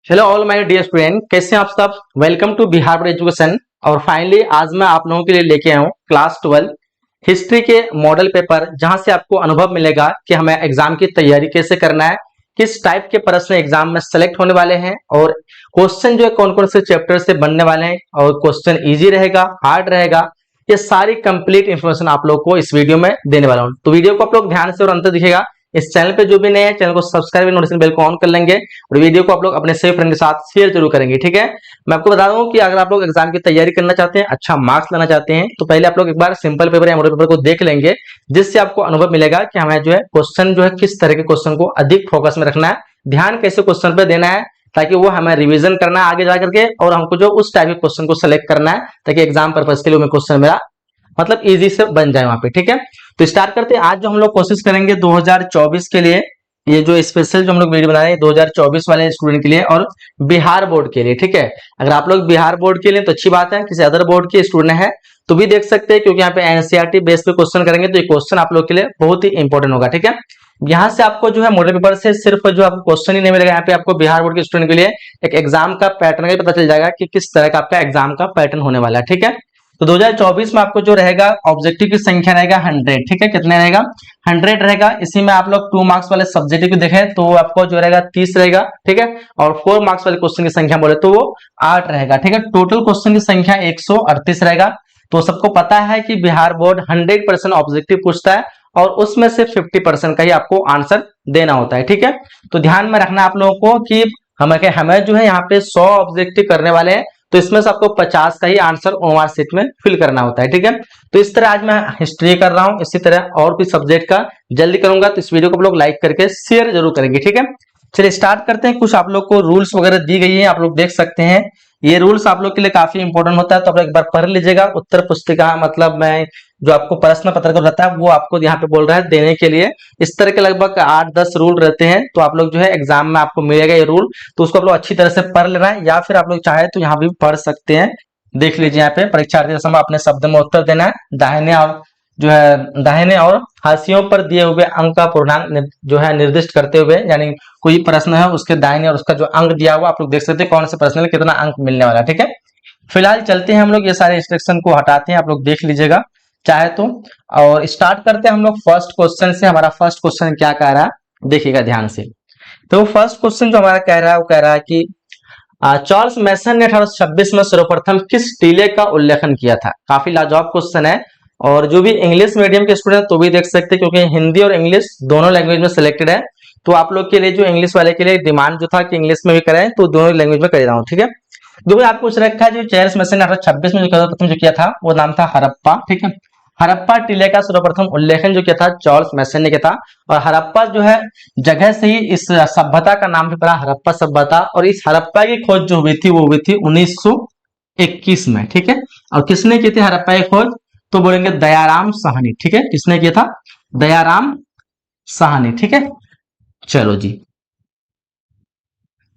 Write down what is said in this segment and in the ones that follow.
Hello all my dear student, कैसे हैं आप सब। Welcome to Bihar board education. और फाइनली आज मैं आप लोगों के लिए लेके आया हूँ क्लास 12 हिस्ट्री के मॉडल पेपर, जहां से आपको अनुभव मिलेगा कि हमें एग्जाम की तैयारी कैसे करना है, किस टाइप के प्रश्न एग्जाम में सेलेक्ट होने वाले हैं और क्वेश्चन जो है कौन कौन से चैप्टर से बनने वाले हैं और क्वेश्चन ईजी रहेगा हार्ड रहेगा। ये सारी कंप्लीट इन्फॉर्मेशन आप लोग को इस वीडियो में देने वाला हूँ, तो वीडियो को आप लोग ध्यान से और अंत दिखेगा। इस चैनल पे जो भी नए हैं चैनल को सब्सक्राइब नोटिफिकेशन बेल को ऑन कर लेंगे और वीडियो को आप लोग अपने सभी फ्रेंड के साथ शेयर जरूर करेंगे। ठीक है, मैं आपको बता दूं कि अगर आप लोग एग्जाम की तैयारी करना चाहते हैं, अच्छा मार्क्स लाना चाहते हैं, तो पहले आप लोग एक बार सिंपल पेपर या मॉडल पेपर को देख लेंगे, जिससे आपको अनुभव मिलेगा कि हमें जो है क्वेश्चन जो है किस तरह के क्वेश्चन को अधिक फोकस में रखना है, ध्यान कैसे क्वेश्चन पे देना है, ताकि वो हमें रिवीजन करना है आगे जाकर के और हमको जो उस टाइप के क्वेश्चन को सेलेक्ट करना है, ताकि एग्जाम पर्पज के लिए क्वेश्चन मेरा मतलब इजी से बन जाए वहां पे। ठीक है, तो स्टार्ट करते हैं। आज जो हम लोग कोशिश करेंगे 2024 के लिए, ये जो स्पेशल जो हम लोग वीडियो बना रहे हैं 2024 वाले स्टूडेंट के लिए और बिहार बोर्ड के लिए। ठीक है, अगर आप लोग बिहार बोर्ड के लिए तो अच्छी बात है, किसी अदर बोर्ड के स्टूडेंट है तो भी देख सकते हैं, क्योंकि यहाँ पे एनसीईआरटी बेस पे क्वेश्चन करेंगे तो ये क्वेश्चन आप लोग के लिए बहुत ही इंपॉर्टेंट होगा। ठीक है, यहाँ से आपको जो है मॉडल पेपर से सिर्फ जो आपको क्वेश्चन ही नहीं मिलेगा, यहाँ पे आपको बिहार बोर्ड के स्टूडेंट के लिए एक एग्जाम का पैटर्न का पता चल जाएगा कि किस तरह का आपका एग्जाम का पैटर्न होने वाला है। ठीक है, तो 2024 में आपको जो रहेगा ऑब्जेक्टिव की संख्या रहेगा 100। ठीक है, कितने रहेगा 100 रहेगा। इसी में आप लोग 2 मार्क्स वाले सब्जेक्ट को देखें तो आपको जो रहेगा 30 रहेगा। ठीक है, और 4 मार्क्स वाले क्वेश्चन की संख्या बोले तो वो 8 रहेगा। ठीक है, टोटल क्वेश्चन की संख्या 138 रहेगा। तो सबको पता है कि बिहार बोर्ड 100% ऑब्जेक्टिव पूछता है और उसमें से 50% का ही आपको आंसर देना होता है। ठीक है, तो ध्यान में रखना आप लोगों को कि हमें जो है यहाँ पे 100 ऑब्जेक्टिव करने वाले हैं, तो इसमें से आपको 50 का ही आंसर ओमआर सीट में फिल करना होता है। ठीक है, तो इस तरह आज मैं हिस्ट्री कर रहा हूँ, इसी तरह और भी सब्जेक्ट का जल्दी करूंगा, तो इस वीडियो को आप लोग लाइक करके शेयर जरूर करेंगे। ठीक है, चलिए स्टार्ट करते हैं। कुछ आप लोग को रूल्स वगैरह दी गई है, आप लोग देख सकते हैं। ये रूल्स आप लोग के लिए काफी इंपॉर्टेंट होता है, तो आप लोग एक बार पढ़ लीजिएगा। उत्तर पुस्तिका मतलब मैं जो आपको प्रश्न पत्र को रहता है वो आपको यहाँ पे बोल रहा है देने के लिए। इस तरह के लगभग 8-10 रूल रहते हैं, तो आप लोग जो है एग्जाम में आपको मिलेगा ये रूल, तो उसको आप लोग अच्छी तरह से पढ़ लेना है, या फिर आप लोग चाहे तो यहाँ भी पढ़ सकते हैं। देख लीजिए, यहाँ पे परीक्षार्थी समय अपने शब्द में उत्तर देना है। दाहिने और हाशियों पर दिए हुए अंक का पूर्णांक जो है निर्दिष्ट करते हुए, यानी कोई प्रश्न है उसके दाहिने और उसका जो अंक दिया हुआ आप लोग देख सकते हैं कौन से प्रश्न में कितना अंक मिलने वाला है। ठीक है, फिलहाल चलते हैं हम लोग, ये सारे इंस्ट्रक्शन को हटाते हैं, आप लोग देख लीजिएगा चाहे तो। और स्टार्ट करते हैं हम लोग फर्स्ट क्वेश्चन से। हमारा फर्स्ट क्वेश्चन क्या कह रहा है देखिएगा ध्यान से। तो फर्स्ट क्वेश्चन जो हमारा कह रहा है वो कह रहा है कि चार्ल्स मैसन ने 1826 में सर्वप्रथम किस टीले का उल्लेखन किया था। काफी लाजवाब क्वेश्चन है, और जो भी इंग्लिश मीडियम के स्टूडेंट तो भी देख सकते हैं, क्योंकि हिंदी और इंग्लिश दोनों लैंग्वेज में सिलेक्टेड है। तो आप लोग के लिए जो इंग्लिश वाले के लिए डिमांड जो था कि इंग्लिश में भी कराएं, तो दोनों लैंग्वेज में कर रहा हूँ। ठीक है, जो भी आपको पूछ रखा है, जो चार्ल्स मैसन ने 1826 में जो सर्वप्रथम जो किया था वो नाम था हड़प्पा। ठीक है, हड़प्पा टीले का सर्वप्रथम उल्लेखन जो किया था चार्ल्स मैसन ने किया था। और हड़प्पा जो है जगह से ही इस सभ्यता का नाम भी पड़ा हड़प्पा सभ्यता, और इस हड़प्पा की खोज जो हुई थी वो हुई थी 1921 में। ठीक है, और किसने की थी हड़प्पा की खोज, तो बोलेंगे दयाराम साहनी। ठीक है, किसने किया था, दयाराम साहनी। ठीक है, चलो जी,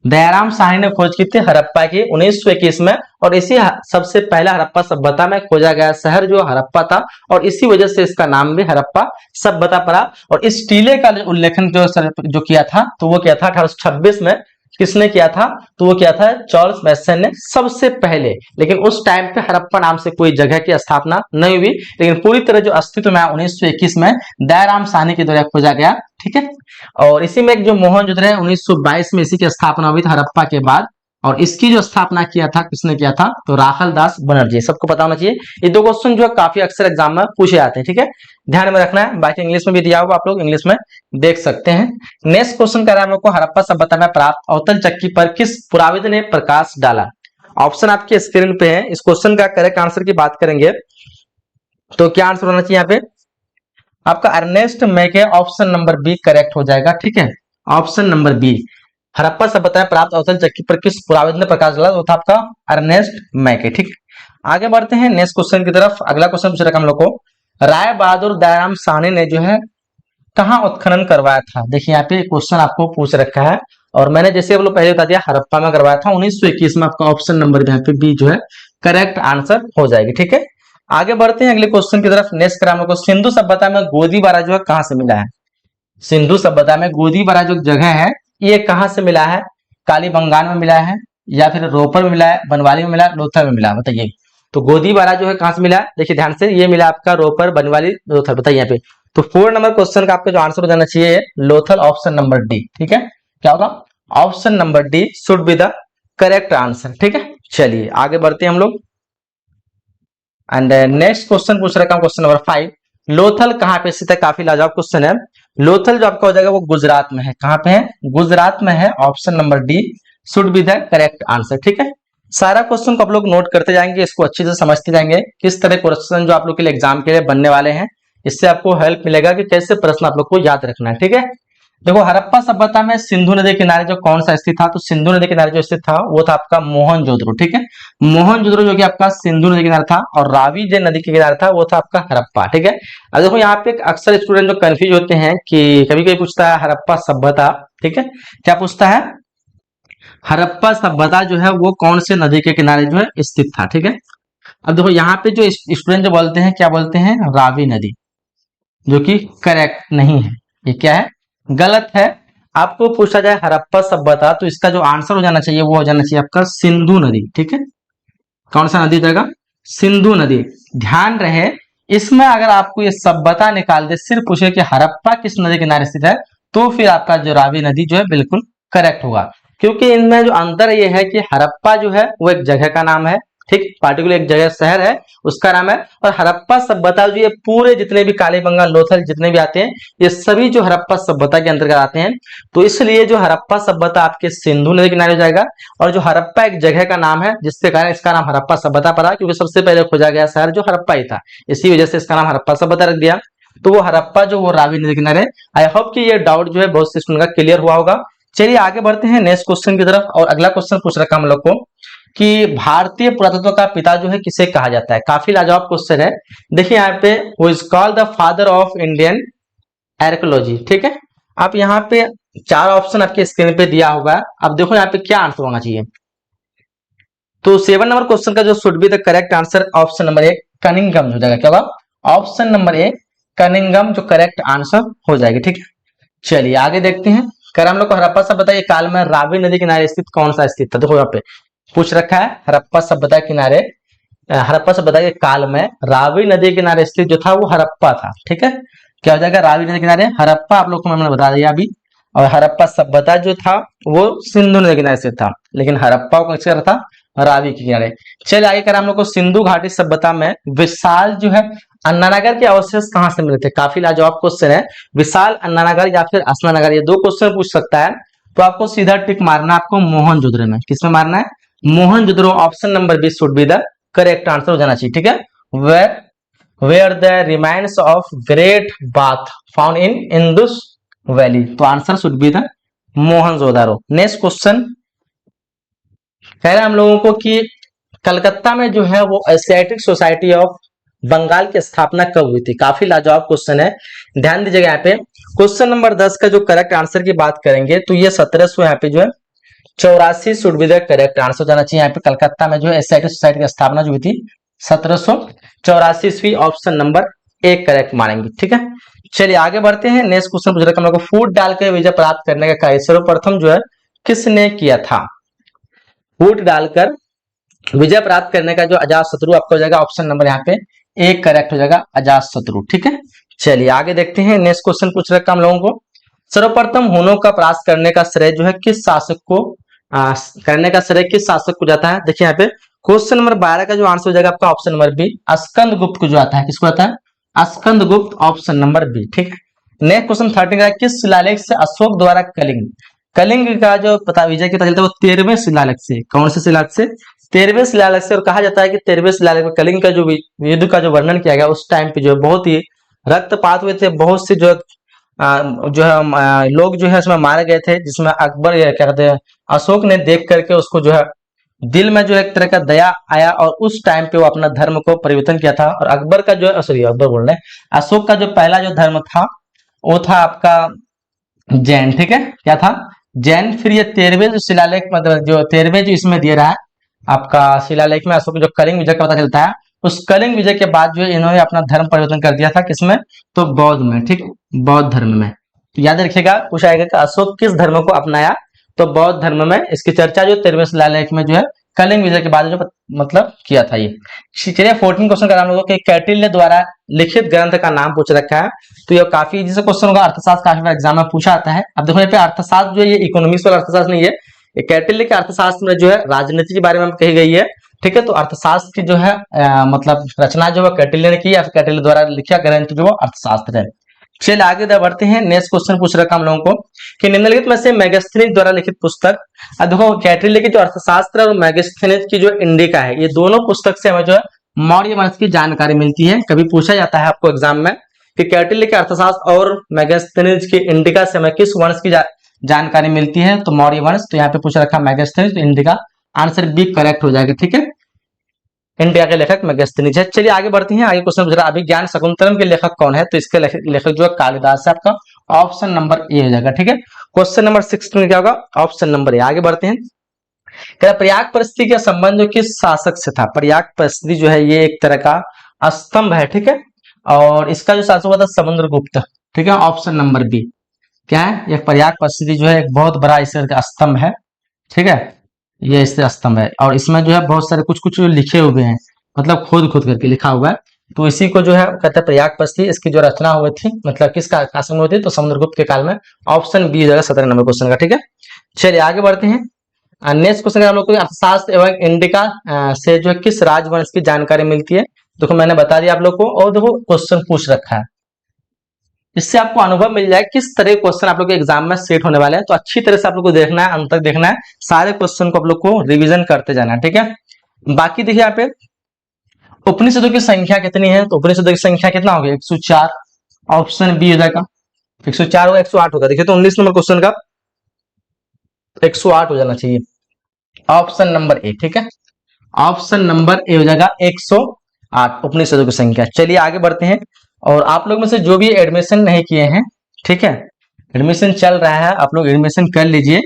दयाराम साहनी ने खोज की थी हड़प्पा की 1921 में, और इसी सबसे पहला हड़प्पा सभ्यता में खोजा गया शहर जो हड़प्पा था, और इसी वजह से इसका नाम भी हड़प्पा सभ्यता पड़ा। और इस टीले का उल्लेखन जो किया था तो वो किया था 1826 में। किसने किया था, तो वो किया था चार्ल्स मैसन ने सबसे पहले। लेकिन उस टाइम पे हड़प्पा नाम से कोई जगह की स्थापना नहीं हुई, लेकिन पूरी तरह जो अस्तित्व में 1921 में दयाराम साहनी के द्वारा खोजा गया। ठीक है, और इसी में एक जो मोहनजोदड़ो है 1922 में इसी की स्थापना हुई थी हड़प्पा के बाद, और इसकी जो स्थापना किया था किसने किया था, तो राखल दास बनर्जी। सबको पता होना चाहिए। ये दो क्वेश्चन जो है काफी अक्सर एग्जाम में पूछे जाते हैं। ठीक है, ध्यान में रखना है, बाकी इंग्लिश में भी दिया होगा, आप लोग इंग्लिश में देख सकते हैं। नेक्स्ट क्वेश्चन कर रहा है हम लोग को, हड़प्पा सभ्यता में प्राप्त अवतल चक्की पर किस पुराविद ने प्रकाश डाला। ऑप्शन आपके स्क्रीन पे है। इस क्वेश्चन का करेक्ट आंसर की बात करेंगे तो क्या आंसर होना चाहिए यहाँ पे, आपका अर्नेस्ट मैके, ऑप्शन नंबर बी करेक्ट हो जाएगा। ठीक है, ऑप्शन नंबर बी, हड़प्पा सभ्यता में प्राप्त अवतल चक्की पर किस पुराविद ने प्रकाश डाला, वो था आपका अर्नेस्ट मैके। ठीक, आगे बढ़ते हैं नेक्स्ट क्वेश्चन की तरफ। अगला क्वेश्चन पूछ रखा हम लोग को, राय बहादुर दयाराम साहनी ने जो है कहाँ उत्खनन करवाया था। देखिए यहाँ पे क्वेश्चन आपको पूछ रखा है, और मैंने जैसे आप लोग पहले बता दिया हड़प्पा में करवाया था 1921 में। आपका ऑप्शन नंबर यहाँ पे बी जो है करेक्ट आंसर हो जाएगी। ठीक है, आगे बढ़ते हैं अगले क्वेश्चन की तरफ। नेक्स्ट करा हम लोग को, सिंधु सभ्यता में गोदीबारा जो है कहाँ से मिला है। सिंधु सभ्यता में गोदीबारा जो जगह है ये कहां से मिला है, कालीबंगान में मिला है, या फिर रोपर में मिला है, बनवाली में मिला है, लोथल में मिला है, बताइए। तो गोदीबारा जो है कहां से मिला है, देखिए ध्यान से, ये मिला आपका रोपर, बनवाली, लोथल, बताइए यहाँ पे। तो 4 नंबर क्वेश्चन का आपका जो आंसर हो जाना चाहिए लोथल, ऑप्शन नंबर डी, ठीक है। क्या होगा, option number D should be the correct answer, ठीक है। चलिए आगे बढ़ते हैं हम लोग। एंड नेक्स्ट क्वेश्चन पूछ रखा हूं, क्वेश्चन नंबर 5, लोथल कहाँ पे स्थित है, काफी लाजवाब क्वेश्चन है। लोथल जो आपका हो जाएगा वो गुजरात में है, कहां पे है, गुजरात में है, option number D should be the correct answer, ठीक है। सारा क्वेश्चन को आप लोग नोट करते जाएंगे, इसको अच्छे से समझते जाएंगे, किस तरह क्वेश्चन जो आप लोग के लिए एग्जाम के लिए बनने वाले हैं, इससे आपको हेल्प मिलेगा कि कैसे प्रश्न आप लोग को याद रखना है, ठीक है। देखो हड़प्पा सभ्यता में सिंधु नदी किनारे जो कौन सा स्थित था, तो सिंधु नदी किनारे जो स्थित था वो था आपका मोहनजोदड़ो, ठीक है। मोहनजोदड़ो जो कि आपका सिंधु नदी किनारे था, और रावी जो नदी के किनारे था वो था आपका हड़प्पा, ठीक है। अब देखो यहाँ पे अक्सर स्टूडेंट जो कंफ्यूज होते हैं कि कभी कभी पूछता है हड़प्पा सभ्यता, ठीक है, क्या पूछता है, हड़प्पा सभ्यता जो है वो कौन से नदी के किनारे जो है स्थित था, ठीक है। अब देखो यहाँ पे जो स्टूडेंट जो बोलते हैं, क्या बोलते हैं, रावी नदी, जो कि करेक्ट नहीं है, ये क्या है, गलत है। आपको पूछा जाए हड़प्पा सभ्यता, तो इसका जो आंसर हो जाना चाहिए वो हो जाना चाहिए आपका सिंधु नदी, ठीक है। कौन सा नदी जाएगा, सिंधु नदी। ध्यान रहे, इसमें अगर आपको ये सभ्यता निकाल दे, सिर्फ पूछे कि हड़प्पा किस नदी किनारे स्थित है, तो फिर आपका जो रावी नदी जो है बिल्कुल करेक्ट होगा, क्योंकि इनमें जो अंतर ये है कि हड़प्पा जो है वो एक जगह का नाम है, ठीक, पार्टिकुलर एक जगह शहर है उसका नाम है, और हड़प्पा सभ्यता जो ये पूरे जितने भी कालीबंगा, लोथल जितने भी आते हैं, ये सभी जो हड़प्पा सभ्यता के अंतर्गत आते हैं। तो इसलिए जो हड़प्पा सभ्यता आपके सिंधु नदी किनारे हो जाएगा, और जो हड़प्पा एक जगह का नाम है, जिसके कारण इसका नाम हड़प्पा सभ्यता पड़ा, क्योंकि सबसे पहले खोजा गया शहर जो हड़प्पा ही था, इसी वजह से इसका नाम हड़प्पा सभ्यता रख दिया। तो वो हड़प्पा जो वो रावी नदी किनारे। आई होप कि ये डाउट जो है बहुत से स्टूडेंट का क्लियर हुआ होगा। चलिए आगे बढ़ते हैं नेक्स्ट क्वेश्चन की तरफ, और अगला क्वेश्चन पूछ रखा हम लोग को कि भारतीय पुरातत्व का पिता जो है किसे कहा जाता है, काफी लाजवाब क्वेश्चन है। देखिए यहाँ पे वो is called the father of Indian archaeology, ठीक है। आप यहाँ पे 4 ऑप्शन आपके स्क्रीन पे दिया होगा, अब देखो यहाँ पे क्या आंसर होना चाहिए। तो 7 नंबर क्वेश्चन का जो should be the correct answer, option number 1 Cunningham हो जाएगा, क्या होगा, ऑप्शन नंबर 1 कनिंगम जो करेक्ट आंसर हो जाएगी, ठीक है। चलिए आगे देखते हैं। कर हम लोग को हड़प्पा सभ्यता के काल में रावी नदी किनारे स्थित कौन सा स्थित था, देखो यहाँ पे पूछ रखा है हड़प्पा सभ्यता किनारे, हड़प्पा सभ्यता के काल में रावी नदी के किनारे स्थित जो था वो हड़प्पा था, ठीक है। क्या हो जाएगा, रावी नदी के किनारे हड़प्पा, आप लोग को मैंने बता दिया अभी। और हड़प्पा सभ्यता जो था वो सिंधु नदी के किनारे स्थित था, लेकिन हड़प्पा को किसके था, रावी के किनारे। चलिए आगे कर हम लोग को सिंधु घाटी सभ्यता में विशाल जो है अन्नानगर के अवशेष कहां से मिले थे, काफी लाजवाब क्वेश्चन है। विशाल अन्नानगर या फिर असनानगर, ये 2 क्वेश्चन पूछ सकता है। तो आपको सीधा टिक मारना है, आपको मोहनजोदड़ो में, किसमें मारना है, Mohenjodaro, option number B should be the correct answer हो जाना चाहिए, ठीक है। Where the remains of great bath found in Indus valley, तो answer should be the Mohenjodaro. Next question कह रहे हैं हम लोगों को कि कलकत्ता में जो है वो एशियाटिक सोसाइटी ऑफ बंगाल की स्थापना कब हुई थी, काफी लाजवाब क्वेश्चन है, ध्यान दीजिएगा यहाँ पे। क्वेश्चन नंबर 10 का जो करेक्ट आंसर की बात करेंगे तो ये 1700 यहाँ पे जो है 84 should be the correct answer जाना चाहिए। यहाँ पे कलकत्ता में जो एशियाटिक सोसाइटी की स्थापना जो हुई थी 1784, ऑप्शन नंबर 1 करेक्ट मानेंगे, ठीक है। चलिए आगे बढ़ते हैं। नेक्स्ट क्वेश्चन पूछ रहे हम लोग को फूट डालकर विजय प्राप्त करने का कार्य सर्वप्रथम जो है किसने किया था, फूट डालकर विजय प्राप्त करने का जो अजात शत्रु आपका हो जाएगा, ऑप्शन नंबर यहाँ पे 1 करेक्ट हो जाएगा, अजात शत्रु, ठीक है। चलिए आगे देखते हैं। नेक्स्ट क्वेश्चन पूछ रखा हम लोगों को, सर्वप्रथम हुनों का परास्त करने का श्रेय जो है किस शासक को करने का श्रेय किस शासक को जाता है। देखिए यहाँ पे क्वेश्चन नंबर 12 का जो आंसर हो जाएगा आपका ऑप्शन नंबर बी, स्कंद गुप्त को जो आता है, किसको आता है, स्कंद गुप्त, ऑप्शन नंबर बी, ठीक है। नेक्स्ट क्वेश्चन 13 का, किस शिलालेख से अशोक द्वारा कलिंग कलिंग का जो पता विजय की पता चलता है वो 13वें शिलालेख से, कौन से शिलालेख से, 13वें शिलालेख से। और कहा जाता है कि 13वें शिलालेख में कलिंग का जो युद्ध का जो वर्णन किया गया उस टाइम पे जो है बहुत ही रक्तपात हुए थे, बहुत से जो है लोग जो है उसमें मारे गए थे, जिसमें अकबर क्या कहते हैं अशोक ने देख करके उसको जो है दिल में जो एक तरह का दया आया, और उस टाइम पे वो अपना धर्म को परिवर्तन किया था। और अकबर का जो सॉरी अकबर बोल रहे हैं, अशोक का जो पहला जो धर्म था वो था आपका जैन, ठीक है, क्या था, जैन। फिर ये 13वें जो शिलालेख मतलब जो 13वें जो इसमें दे रहा है आपका शिलालेख में अशोक जो कलिंग विजय का पता चलता है, उस कलिंग विजय के बाद जो है इन्होंने अपना धर्म परिवर्तन कर दिया था, किसमें, तो बौद्ध में, ठीक, बौद्ध धर्म में। तो याद रखिएगा पूछा जाएगा कि अशोक किस धर्म को अपनाया, तो बौद्ध धर्म में इसकी चर्चा जो 13वें शिलालेख में जो है कलिंग विजय के बाद जो मतलब किया था ये। चलिए 14 क्वेश्चन का नाम लोगों के कैटिल्य द्वारा लिखित ग्रंथ का नाम पूछ रखा है। तो ये काफी इजी सा क्वेश्चन होगा, अर्थशास्त्र काफी बार एग्जाम में पूछा आता है। अब देखो यहाँ पे अर्थशास्त्र जो है ये इकोनॉमिक्स वाला अर्थशास्त्र नहीं है, कैटिल्य के अर्थशास्त्र में जो है राजनीति के बारे में कही गई है। ठीक है, तो अर्थशास्त्र की जो है मतलब रचना जो है कैटिल्य ने की या कैटिल्य द्वारा लिखा ग्रंथ जो अर्थशास्त्र है। चलिए आगे बढ़ते हैं। नेक्स्ट क्वेश्चन पूछ रखा हम लोगों को कि निम्नलिखित में से मेगास्थनीज द्वारा लिखित पुस्तक, अब देखो कैटिल्य की जो अर्थशास्त्र और मेगास्थनीज की जो इंडिका है, ये दोनों पुस्तक से हमें जो है मौर्य वंश की जानकारी मिलती है। कभी पूछा जाता है आपको एग्जाम में कि कैटिल्य के अर्थशास्त्र और मेगास्थनीज की इंडिका से हमें किस वंश की जानकारी मिलती है, तो मौर्य वंश। तो यहाँ पे पूछ रखा मेगास्थनीज, तो इंडिका आंसर बी करेक्ट हो जाएगा। ठीक है, इंडिया के लेखक मेगास्थनीज है। चलिए आगे बढ़ते हैं। आगे क्वेश्चन पूछ रहा है अभिज्ञान शाकुंतलम के लेखक कौन है, तो इसके लेखक जो है कालिदास है। आपका ऑप्शन नंबर ए हो जाएगा। ठीक है, क्वेश्चन नंबर 16 में क्या होगा, ऑप्शन नंबर ए। आगे बढ़ते हैं। प्रयाग परिस्थिति का संबंध जो किस शासक से था, प्रयाग परिस्थिति जो है ये एक तरह का स्तंभ है। ठीक है, और इसका जो शासक हुआ था समुद्रगुप्त। ठीक है, ऑप्शन नंबर बी क्या है, ये प्रयाग परिस्थिति जो है एक बहुत बड़ा इस स्तंभ है। ठीक है, ये इससे स्तंभ है और इसमें जो है बहुत सारे कुछ कुछ लिखे हुए हैं, मतलब खुद करके लिखा हुआ है। तो इसी को जो है कहते हैं प्रयाग परिस्थिति। इसकी जो रचना हुई थी मतलब किस शासन में हुई थी, तो समुद्रगुप्त के काल में। ऑप्शन बी हो जाएगा 17 नंबर क्वेश्चन का। ठीक है, चलिए आगे बढ़ते हैं। नेक्स्ट क्वेश्चन हम लोग को अर्थशास्त्र एवं इंडिका से जो है किस राजवंश की जानकारी मिलती है, देखो मैंने बता दिया आप लोग को। और देखो क्वेश्चन पूछ रखा है, इससे आपको अनुभव मिल जाए किस तरह के क्वेश्चन आप लोग के एग्जाम में सेट होने वाले हैं। तो अच्छी तरह से आप लोग को देखना है, अंत तक देखना है, सारे क्वेश्चन को आप लोग को रिवीजन करते जाना है। ठीक है, बाकी देखिए यहाँ पे उपनिषदों की संख्या कितनी है, तो उपनिषदों की संख्या कितना होगी, 104। ऑप्शन बी हो जाएगा 104 होगा, 108 होगा। देखिए तो 19 नंबर क्वेश्चन का 108 हो जाना चाहिए, ऑप्शन नंबर ए। ठीक है, ऑप्शन नंबर ए हो जाएगा 108 उपनिषदों की संख्या। चलिए आगे बढ़ते हैं। और आप लोग में से जो भी एडमिशन नहीं किए हैं, ठीक है, एडमिशन चल रहा है, आप लोग एडमिशन कर लीजिए।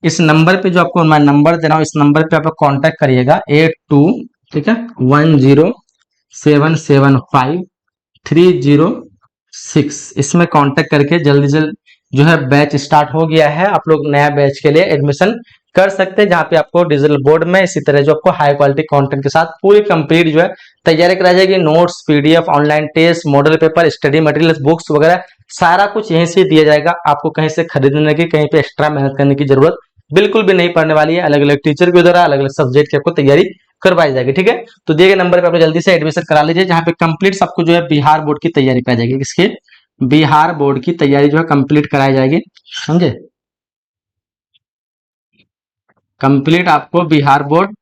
इस नंबर पे जो आपको मैं नंबर दे रहा हूँ, इस नंबर पे आप लोग कॉन्टेक्ट करिएगा 82, ठीक है, 10775530 इसमें कांटेक्ट करके जल्दी जल्दी जो है बैच स्टार्ट हो गया है। आप लोग नया बैच के लिए एडमिशन कर सकते हैं, जहाँ पे आपको डिजिटल बोर्ड में इसी तरह जो आपको हाई क्वालिटी कंटेंट के साथ पूरी कंप्लीट जो है तैयारी कराई जाएगी। Notes, PDF, online test, model paper, study material, books वगैरह सारा कुछ यहीं से दिया जाएगा। आपको कहीं से खरीदने की, कहीं पे एक्स्ट्रा मेहनत करने की जरूरत बिल्कुल भी नहीं पड़ने वाली है। अलग अलग टीचर के द्वारा अलग अलग सब्जेक्ट की आपको तैयारी करवाई जाएगी। ठीक है, तो दिए गए नंबर पे आप जल्दी से एडमिशन करा लीजिए, जहाँ पे कंप्लीट सबको जो है बिहार बोर्ड की तैयारी कराई जाएगी। किसकी, बिहार बोर्ड की तैयारी जो है कंप्लीट कराई जाएगी, समझे, कंप्लीट आपको बिहार बोर्ड।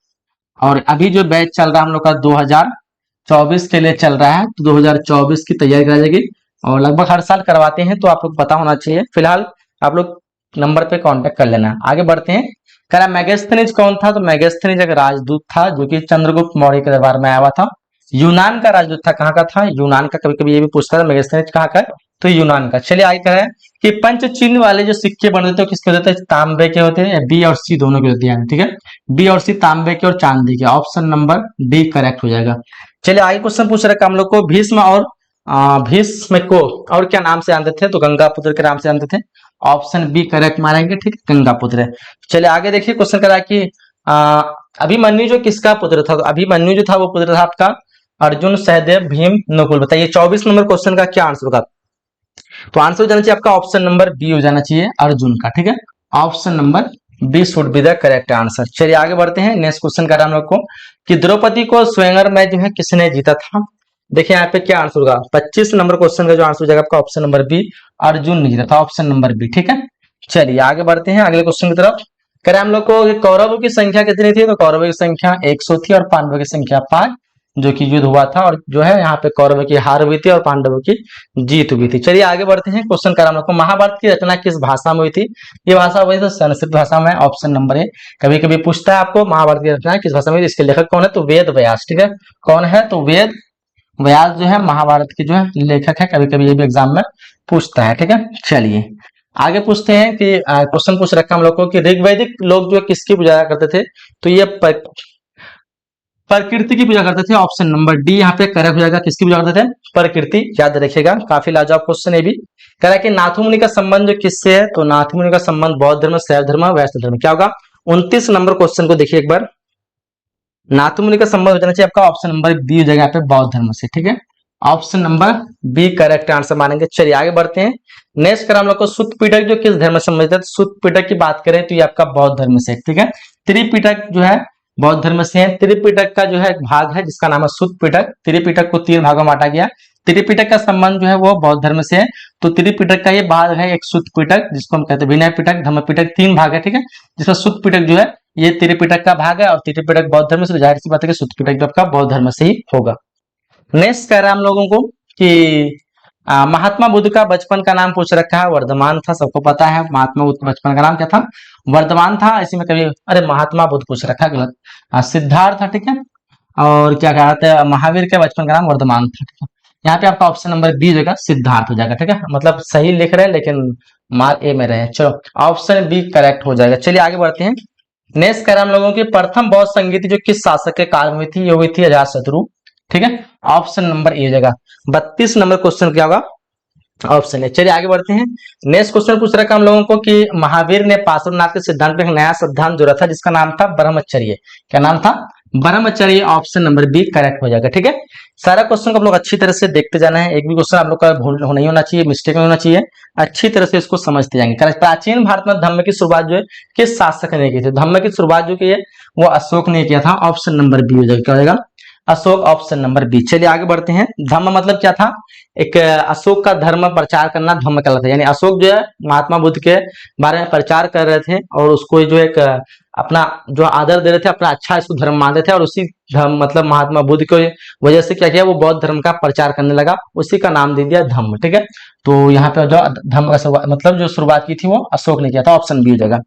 और अभी जो बैच चल रहा है हम लोग का 2024 के लिए चल रहा है, तो 2024 की तैयारी कराई जाएगी और लगभग हर साल करवाते हैं, तो आप लोग पता होना चाहिए। फिलहाल आप लोग नंबर पे कांटेक्ट कर लेना। आगे बढ़ते हैं। कह रहा मेगास्थनीज कौन था, तो मेगास्थनीज एक राजदूत था जो कि चंद्रगुप्त मौर्य के दरबार में आया हुआ था। यूनान का राजदूत था। कहाँ का था, यूनान का। कभी कभी ये भी पूछता है मेगास्थनीज कहाँ का है, तो यूनान का। चलिए आगे कह रहे हैं कि पंच चिन्ह वाले जो सिक्के बने थे किसके होते थे, तांबे के होते हैं। बी और सी दोनों के होते हैं, ठीक है, बी और सी तांबे के और चांदी के। ऑप्शन नंबर डी करेक्ट हो जाएगा। चलिए आगे क्वेश्चन पूछ रखा हम लोग को, भीष्म और भीष्म को और क्या नाम से जानते थे, तो गंगापुत्र के नाम से जानते थे। ऑप्शन बी करेक्ट मारेंगे, ठीक, गंगापुत्र। चलिए आगे देखिए क्वेश्चन करा कि अभिमन्यु जो किसका पुत्र था, तो अभिमन्यु जो था वो पुत्र था आपका अर्जुन, सहदेव, भीम, नकुल। बताइए 24 नंबर क्वेश्चन का क्या आंसर होगा, तो आंसर हो जाना चाहिए आपका ऑप्शन नंबर बी हो जाना चाहिए, अर्जुन का। ठीक है, option number B should be the correct answer. चलिए आगे बढ़ते हैं। नेक्स्ट क्वेश्चन का हम लोग को कि द्रौपदी को स्वयंवर में जो है किसने जीता था। देखिए यहाँ पे क्या आंसर होगा, 25 नंबर क्वेश्चन का जो आंसर हो जाएगा आपका ऑप्शन नंबर बी, अर्जुन ने जीता था, ऑप्शन नंबर बी। ठीक है, चलिए आगे बढ़ते हैं अगले क्वेश्चन की तरफ। करें हम लोग को कौरवों की संख्या कितनी थी, तो कौरवों की संख्या 100 थी और पांडवों की संख्या 5, जो कि युद्ध हुआ था और जो है यहाँ पे कौरवों की हार हुई थी और पांडवों की जीत हुई थी। चलिए आगे बढ़ते हैं। क्वेश्चन कर हम लोग को महाभारत की रचना किस भाषा में हुई थी, ये भाषा हुई थी संस्कृत भाषा में, ऑप्शन नंबर ए। कभी कभी पूछता है आपको महाभारत की रचना किस भाषा में, इसके लेखक कौन है, तो वेद व्यास। ठीक है, कौन है, तो वेद व्यास जो है महाभारत के जो है लेखक है। कभी कभी ये भी एग्जाम में पूछता है। ठीक है, चलिए आगे पूछते हैं कि क्वेश्चन पूछ रखा हम लोग को कि ऋग्वैदिक लोग जो किसकी पूजा करते थे, तो ये प्रकृति की पूजा करते थे। ऑप्शन नंबर डी यहाँ पे करेक्ट हो जाएगा। किसकी पूजा करते थे? प्रकृति। याद रखिएगा, काफी लाजवाब क्वेश्चन है भी। कह रहा है कि नाथू मुनि का संबंध जो किससे है, तो नाथू मुनि का संबंध बौद्ध धर्म, शैव धर्म, वैष्णव धर्म। क्या होगा? 29 नंबर क्वेश्चन को देखिए एक बार। नाथू मुनि का संबंध हो जाना चाहिए आपका ऑप्शन नंबर बी हो जाएगा यहाँ पे, बौद्ध धर्म से। ठीक है, option number B correct answer मानेंगे। चलिए आगे बढ़ते हैं। नेक्स्ट कर हम लोग को सुत्त पिटक जो किस धर्म से संबंधित है? सुत्त पिटक की बात करें तो ये आपका बौद्ध धर्म से। ठीक है, त्रिपिटक जो है बौद्ध धर्म से है। त्रिपिटक का जो है एक भाग है जिसका नाम है सुत्त पिटक। त्रिपिटक को 3 भागों में बांटा गया। त्रिपिटक का संबंध जो है वो बौद्ध धर्म से है। तो त्रिपिटक का ये भाग है एक सुत्त पिटक, जिसको हम कहते हैं विनय पिटक, धम्म पिटक, 3 भाग है। ठीक है, जिसमें सुत्त पिटक जो है ये त्रिपिटक का भाग है और त्रिपिटक बौद्ध धर्म से। जाहिर सी बात है कि सुत्त पिटक जो आपका बौद्ध धर्म से ही होगा। नेक्स्ट कह रहा है हम लोगों को कि महात्मा बुद्ध का बचपन का नाम पूछ रखा है, वर्धमान था। सबको पता है महात्मा बुद्ध का बचपन का नाम क्या था? वर्धमान था। इसी में कभी अरे महात्मा बुद्ध पूछ रखा है, गलत। सिद्धार्थ था। ठीक है, और क्या कहते हैं, महावीर के बचपन का नाम वर्धमान था। ठीक है, यहाँ पे आपका ऑप्शन नंबर बी जगह सिद्धार्थ हो जाएगा। ठीक है, मतलब सही लिख रहे हैं लेकिन मार्क ए में रहे। चलो ऑप्शन बी करेक्ट हो जाएगा। चलिए आगे बढ़ते हैं। नेक्स्ट कह रहा हम लोगों की प्रथम बौद्ध संगीति जो किस शासक के काल में हुई थी? ये हुई थी अजातशत्रु। ठीक है, ऑप्शन नंबर ए जगह। 32 नंबर क्वेश्चन क्या होगा? ऑप्शन है। चलिए आगे बढ़ते हैं। नेक्स्ट क्वेश्चन पूछ रखा हम लोगों को कि महावीर ने पार्श्वनाथ के सिद्धांत में एक नया सिद्धांत जोड़ा था जिसका नाम था ब्रह्मचर्य। क्या नाम था? ब्रह्मचर्य। ऑप्शन नंबर बी करेक्ट हो जाएगा। ठीक है, सारा क्वेश्चन को आप लोग अच्छी तरह से देखते जाना है। एक भी क्वेश्चन आप लोग का भूल नहीं होना चाहिए, मिस्टेक नहीं होना चाहिए। अच्छी तरह से इसको समझते जाएंगे। प्राचीन भारत में धम्म की शुरुआत जो है किस शासक ने की थी? धम्म की शुरुआत जो की है वो अशोक ने किया था। ऑप्शन नंबर बी हो जाएगा। क्या हो जाएगा? Ashok, option number B. चलिए आगे बढ़ते हैं। धम्म मतलब क्या था? एक अशोक का धर्म प्रचार करना धम्म कहलाता है। यानी अशोक जो है महात्मा बुद्ध के बारे में प्रचार कर रहे थे और उसको जो एक अपना जो आदर दे रहे थे, अपना अच्छा इसको धर्म मानते थे। और उसी धर्म मतलब महात्मा बुद्ध की वजह से क्या किया, वो बौद्ध धर्म का प्रचार करने लगा। उसी का नाम दे दिया धम्म। ठीक है, तो यहाँ पे जो धम्म का मतलब जो शुरुआत की थी वो अशोक ने किया था। ऑप्शन बी हो जाएगा।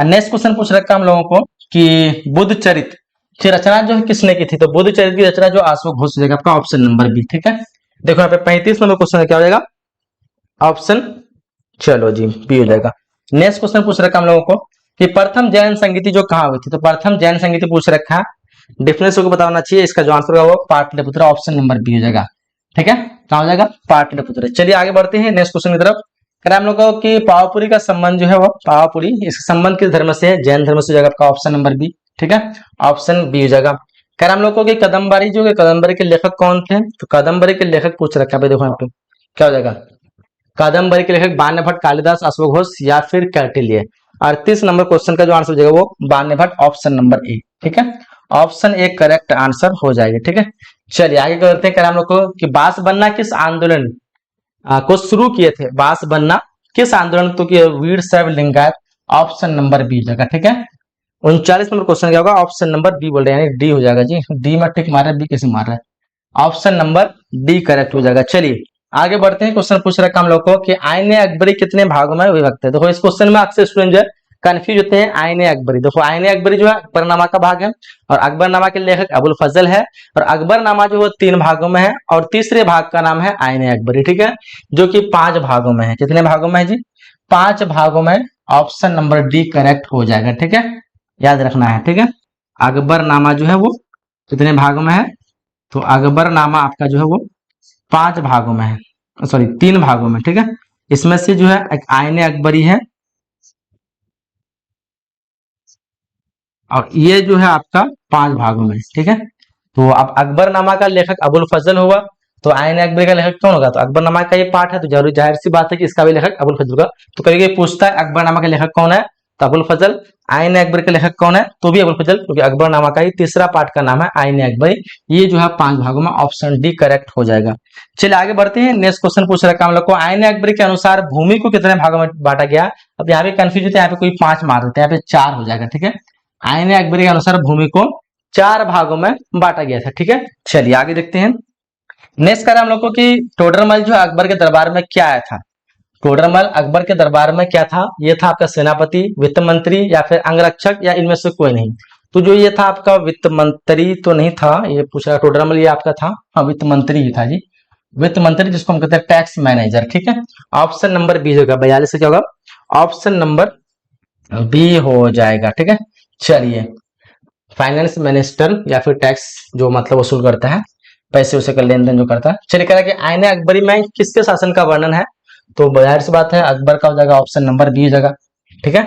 नेक्स्ट क्वेश्चन पूछ रखा हम लोगों को कि बुद्ध चरित्र की रचना जो है किसने की थी? तो बुद्ध चरित्र की रचना जो अशोक घोष हो जाएगा आपका। Option number B. ठीक है, देखो यहाँ पे 35 नंबर क्वेश्चन क्या हो जाएगा? ऑप्शन, चलो जी बी हो जाएगा। नेक्स्ट क्वेश्चन पूछ रखा हम लोगों को कि प्रथम जैन संगीति जो कहाँ हुई थी? तो प्रथम जैन संगीति पूछ रखा है। डिफरेंस को बताना चाहिए। इसका जो आंसर होगा वो पाटलिपुत्र। ऑप्शन नंबर बी हो जाएगा। ठीक है, कहाँ हो जाएगा? पाटलिपुत्र। चलिए आगे बढ़ते हैं नेक्स्ट क्वेश्चन की तरफ। कह हम लोग को कि पावापुरी का संबंध जो है वो पावापुरी इसका संबंध किस धर्म से है? जैन धर्म से हो जाएगा आपका। Option number B. ठीक है, ऑप्शन बी हो जाएगा। कह हम लोग को कि कदम्बरी जो है, कदम्बरी के लेखक कौन थे? तो कदम्बरी के लेखक पूछ रखा है। देखो यहाँ पे क्या हो जाएगा? कादम्बरी के लेखक बाण्य भट्ट, कालिदास, अश्वघोष या फिर कौटिल्य। 38 नंबर क्वेश्चन का जो आंसर हो जाएगा वो Bana Bhatta. Option number A. ठीक है, ऑप्शन ए करेक्ट आंसर हो जाएगा। ठीक है, चलिए आगे करते हैं। हम लोग को कि बांस बनना किस आंदोलन को शुरू किए थे? बांस बनना किस आंदोलन तो किया? वीर शैव लिंगायत। ऑप्शन नंबर बी जगह। ठीक है, 39 नंबर क्वेश्चन क्या होगा? ऑप्शन नंबर बी बोल रहे हैं, यानी डी हो जाएगा जी। डी में टिक मार रहा है, बी कैसे मार रहा है? ऑप्शन नंबर डी करेक्ट हो जाएगा। चलिए आगे बढ़ते हैं। क्वेश्चन पूछ रखा हम लोग को कि आईने अकबरी कितने भागों में विभक्त है? देखो इस क्वेश्चन में अक्सर स्टूडेंट जो है कंफ्यूज होते हैं। आईने अकबरी, देखो आईने अकबरी जो है अकबरनामा का भाग है और अकबरनामा के लेखक अबुल फजल है। और अकबरनामा जो है 3 भागों में है और तीसरे भाग का नाम है आईने अकबरी। ठीक है, जो कि 5 भागों में है। कितने भागों में है जी? 5 भागों में। ऑप्शन नंबर डी करेक्ट हो जाएगा। ठीक है, याद रखना है। ठीक है, अकबरनामा जो है वो कितने भागों में है? तो अकबरनामा आपका जो है वो 5 भागों में है, सॉरी 3 भागों में। ठीक है, इसमें से जो है एक आईने अकबरी है और ये जो है आपका 5 भागों में। ठीक है, तो अब अकबरनामा का लेखक अबुल फजल हुआ तो आईने अकबरी का लेखक कौन होगा? तो अकबरनामा का ये पार्ट है तो जरूर जाहिर सी बात है कि इसका भी लेखक अबुल फजल होगा। तो कभी पूछता है अकबरनामा का लेखक कौन है? तो अबुल फजल। आईने अकबरी का लेखक कौन है? तो भी अबुल फजल, क्योंकि अकबरनामा का ही तीसरा पार्ट का नाम है आईने अकबरी। ये जो है 5 भागों में। ऑप्शन डी करेक्ट हो जाएगा। चलिए आगे बढ़ते हैं। नेक्स्ट क्वेश्चन पूछ रखा हम लोग को आईने अकबरी के अनुसार भूमि को कितने भागों में बांटा गया? अब यहाँ पे कंफ्यूज होते हैं, यहाँ पे कोई 5 मार देते हैं, यहाँ पे 4 हो जाएगा। ठीक है, आईने अकबरी के अनुसार भूमि को 4 भागों में बांटा गया था। ठीक है, चलिए आगे देखते हैं। नेक्स्ट कर हम लोग को कि टोडरमल जो अकबर के दरबार में क्या आया था? टोडरमल अकबर के दरबार में क्या था? ये था आपका सेनापति, वित्त मंत्री या फिर अंगरक्षक या इनमें से कोई नहीं। तो जो ये था आपका वित्त मंत्री तो नहीं था, ये पूछ रहा टोडरमल, ये आपका था हाँ वित्त मंत्री ही था जी। वित्त मंत्री जिसको हम कहते हैं टैक्स मैनेजर। ठीक है, ऑप्शन नंबर बी होगा। 42 से क्या होगा? ऑप्शन नंबर बी हो जाएगा। ठीक है, चलिए फाइनेंस मिनिस्टर या फिर टैक्स जो मतलब वसूल करता है, पैसे उसे का लेन देन जो करता है। चलिए कह रहा है कि आईने अकबरी में किसके शासन का वर्णन है, तो जाहिर सी बात है अकबर का हो जाएगा, ऑप्शन नंबर बी हो जाएगा। ठीक है,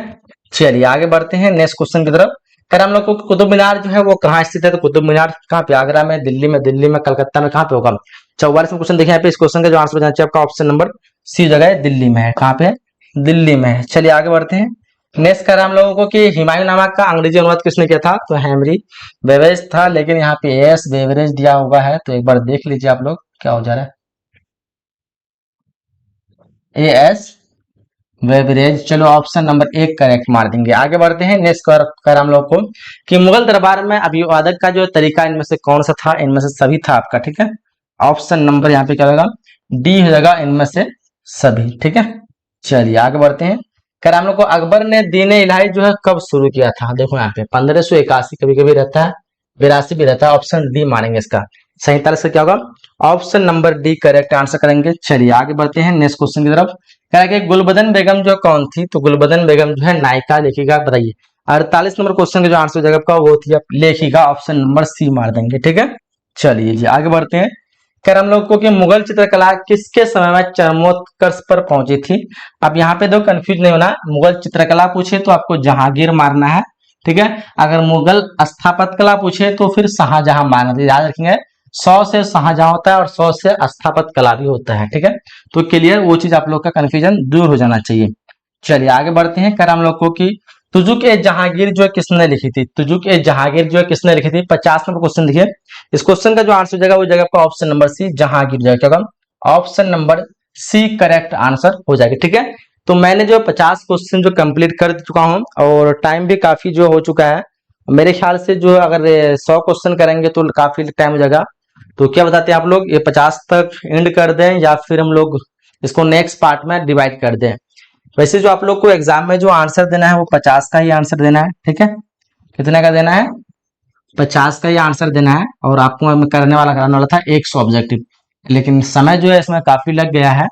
चलिए आगे बढ़ते हैं नेक्स्ट क्वेश्चन की तरफ। कह रहा हम लोग को कुतुब मीनार जो है वो कहाँ स्थित है, तो कुतुब मीनार कहाँ पे, आगरा में, दिल्ली में, कलकत्ता में, कहाँ पे होगा। 44वां क्वेश्चन देखिए यहाँ पे, इस क्वेश्चन का जो आंसर बचना चाहिए आपका ऑप्शन नंबर सी जगह है, दिल्ली में है। कहाँ पे है, दिल्ली में है। चलिए आगे बढ़ते हैं। नेक्स्ट कह रहा हम लोगों को कि हुमायूं का अंग्रेजी अनुवाद किसने किया था, तो हेनरी बेवेज था, लेकिन यहाँ पे एस बेवरेज दिया हुआ है, तो एक बार देख लीजिए आप लोग क्या हो जा रहा है, ए एस बेवरेज। चलो ऑप्शन नंबर एक करेक्ट मार देंगे। आगे बढ़ते हैं। नेक्स्ट कर हम लोग को कि मुगल दरबार में अभिवादन का जो तरीका इनमें से कौन सा था, इनमें से सभी था आपका। ठीक है, ऑप्शन नंबर यहाँ पे क्या होगा, डी हो जाएगा, इनमें से सभी। ठीक है, चलिए आगे बढ़ते हैं। कर हम लोग को अकबर ने दीन इलाही जो है कब शुरू किया था, देखो यहाँ पे 1581 कभी कभी रहता है, 82 भी रहता है, ऑप्शन डी मानेंगे इसका। 47 का क्या होगा, option number D correct answer करेंगे। चलिए आगे बढ़ते हैं नेक्स्ट क्वेश्चन की तरफ। कह रहा है कि गुलबदन बेगम जो कौन थी, तो गुलबदन बेगम जो है नायिका लेखिका, बताइए। 48 नंबर क्वेश्चन का जो आंसर हो जाएगा आपका वो थी लेखिका, ऑप्शन नंबर सी मार देंगे। ठीक है, चलिए जी आगे बढ़ते हैं। खैर हम लोग को कि मुगल चित्रकला किसके समय में चरमोत्कर्ष पर पहुंची थी। अब यहाँ पे दो कंफ्यूज नहीं होना, मुगल चित्रकला पूछे तो आपको जहांगीर मारना है। ठीक है, अगर मुगल स्थापत्य कला पूछे तो फिर शाहजहां मारना है। याद रखेंगे 100 से शाहजहां होता है और 100 से स्थापत्य कला भी होता है। ठीक है, तो क्लियर वो चीज आप लोग का कंफ्यूजन दूर हो जाना चाहिए। चलिए आगे बढ़ते हैं। कर हम लोग को कि तुजुक ए जहांगीर जो है किसने लिखी थी, तुजुक ए जहांगीर जो है किसने लिखी थी। 50 नंबर क्वेश्चन देखिए, इस क्वेश्चन का जो आंसर हो जाएगा वो जगह आपका ऑप्शन नंबर सी जहांगीर जाएगा, क्या होगा option number C correct answer हो जाएगा। ठीक है, तो मैंने जो 50 क्वेश्चन जो कंप्लीट कर चुका हूं और टाइम भी काफी जो हो चुका है, मेरे ख्याल से जो अगर 100 क्वेश्चन करेंगे तो काफी टाइम हो जाएगा। तो क्या बताते हैं आप लोग, ये 50 तक एंड कर दें या फिर हम लोग इसको नेक्स्ट पार्ट में डिवाइड कर दें। वैसे जो आप लोग को एग्जाम में जो आंसर देना है वो 50 का ही आंसर देना है। ठीक है, कितने का देना है, 50 का ही आंसर देना है। और आपको मैं कराने वाला था 100 ऑब्जेक्टिव, लेकिन समय जो है इसमें काफी लग गया है।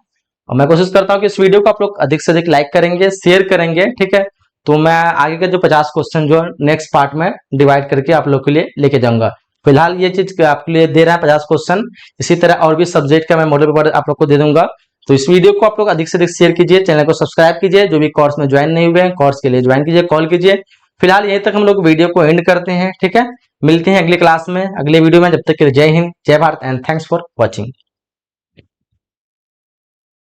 और मैं कोशिश करता हूँ कि इस वीडियो को आप लोग अधिक से अधिक लाइक करेंगे, शेयर करेंगे। ठीक है, तो मैं आगे के जो 50 क्वेश्चन जो नेक्स्ट पार्ट में डिवाइड करके आप लोग के लिए लेके जाऊंगा। फिलहाल ये चीज आपके लिए दे रहा है 50 क्वेश्चन, इसी तरह और भी सब्जेक्ट का मैं मॉडल पेपर आप लोग को दे दूंगा। तो इस वीडियो को आप लोग अधिक से अधिक शेयर कीजिए, चैनल को सब्सक्राइब कीजिए, जो भी कोर्स में ज्वाइन नहीं हुए हैं कोर्स के लिए ज्वाइन कीजिए, कॉल कीजिए। फिलहाल यहीं तक हम लोग वीडियो को एंड करते हैं। ठीक है, मिलते हैं अगली क्लास में, अगले वीडियो में। जब तक के लिए जय हिंद, जय Bharat and thanks for watching.